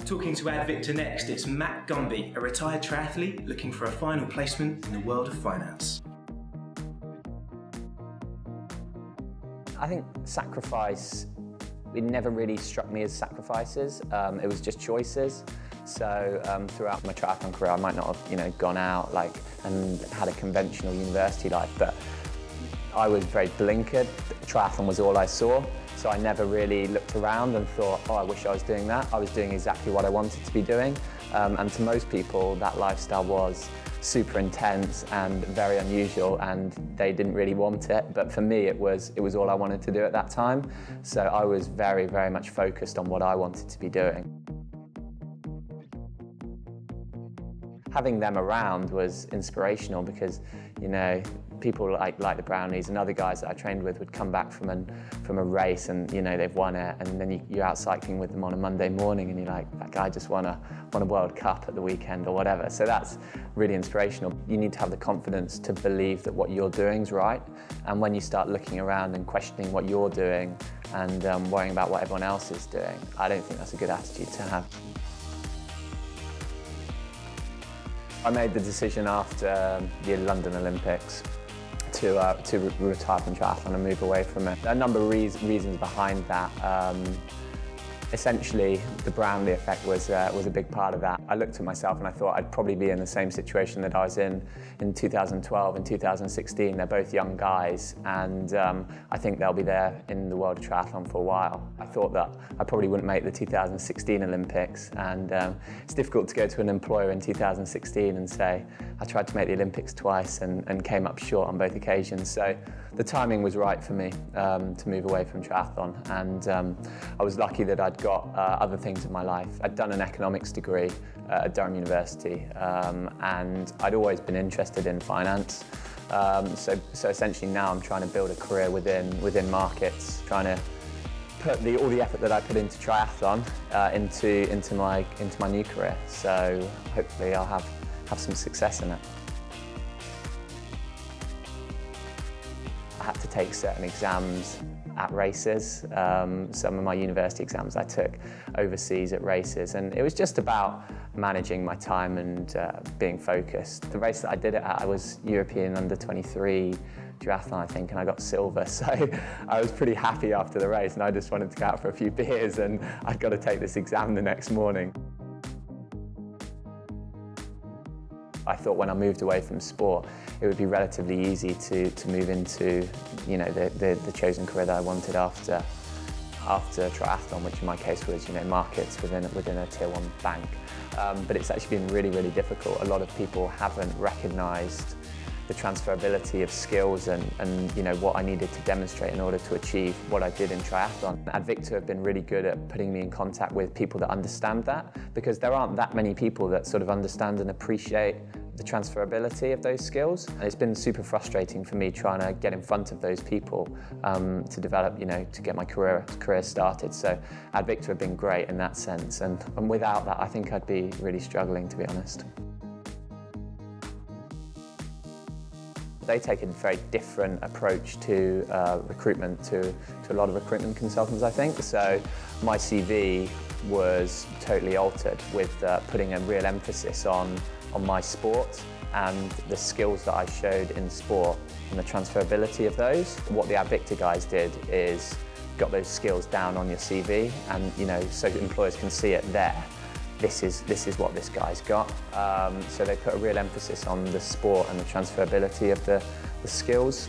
Talking to Ad Victor next, it's Matt Gumby, a retired triathlete looking for a final placement in the world of finance. I think sacrifice, it never really struck me as sacrifices. It was just choices. So throughout my triathlon career, I might not have, gone out and had a conventional university life, but I was very blinkered. Triathlon was all I saw. So I never really looked around and thought, oh, I wish I was doing that. I was doing exactly what I wanted to be doing. And to most people, that lifestyle was super intense and very unusual, and they didn't really want it. But for me, it was all I wanted to do at that time. So I was very, very much focused on what I wanted to be doing. Having them around was inspirational because, people like the Brownlees and other guys that I trained with would come back from a race and, they've won it, and then you're out cycling with them on a Monday morning and you're like, that guy just won a World Cup at the weekend or whatever. So that's really inspirational. You need to have the confidence to believe that what you're doing is right. And when you start looking around and questioning what you're doing and worrying about what everyone else is doing, I don't think that's a good attitude to have. I made the decision after the London Olympics to retire from triathlon and move away from it. There are a number of reasons behind that. Essentially, the Brownlee effect was a big part of that. I looked at myself and I thought I'd probably be in the same situation that I was in 2012 and 2016. They're both young guys, and I think they'll be there in the world of triathlon for a while. I thought that I probably wouldn't make the 2016 Olympics, and it's difficult to go to an employer in 2016 and say, I tried to make the Olympics twice and came up short on both occasions. So the timing was right for me to move away from triathlon, and I was lucky that I'd got other things in my life. I'd done an economics degree at Durham University, and I'd always been interested in finance. So essentially now I'm trying to build a career within markets, trying to put all the effort that I put into triathlon into my new career. So hopefully I'll have some success in it. I had to take certain exams at races. Some of my university exams I took overseas at races, and it was just about managing my time and being focused. The race that I did it at, I was European under-23 triathlon, I think, and I got silver, so I was pretty happy after the race, and I just wanted to go out for a few beers, and I'd got to take this exam the next morning. I thought when I moved away from sport, it would be relatively easy to move into, the chosen career that I wanted after triathlon, which in my case was, markets within a tier 1 bank. But it's actually been really, really difficult. A lot of people haven't recognised the transferability of skills and what I needed to demonstrate in order to achieve what I did in triathlon. Ad Victor have been really good at putting me in contact with people that understand that, because there aren't that many people that sort of understand and appreciate the transferability of those skills. And it's been super frustrating for me trying to get in front of those people to develop, to get my career started. So Ad Victor have been great in that sense, and without that I think I'd be really struggling, to be honest. They take a very different approach to recruitment to a lot of recruitment consultants, I think. So my CV was totally altered with putting a real emphasis on my sport and the skills that I showed in sport and the transferability of those. What the Ad Victor guys did is got those skills down on your CV, and so employers can see it there. This is what this guy's got. So they put a real emphasis on the sport and the transferability of the skills.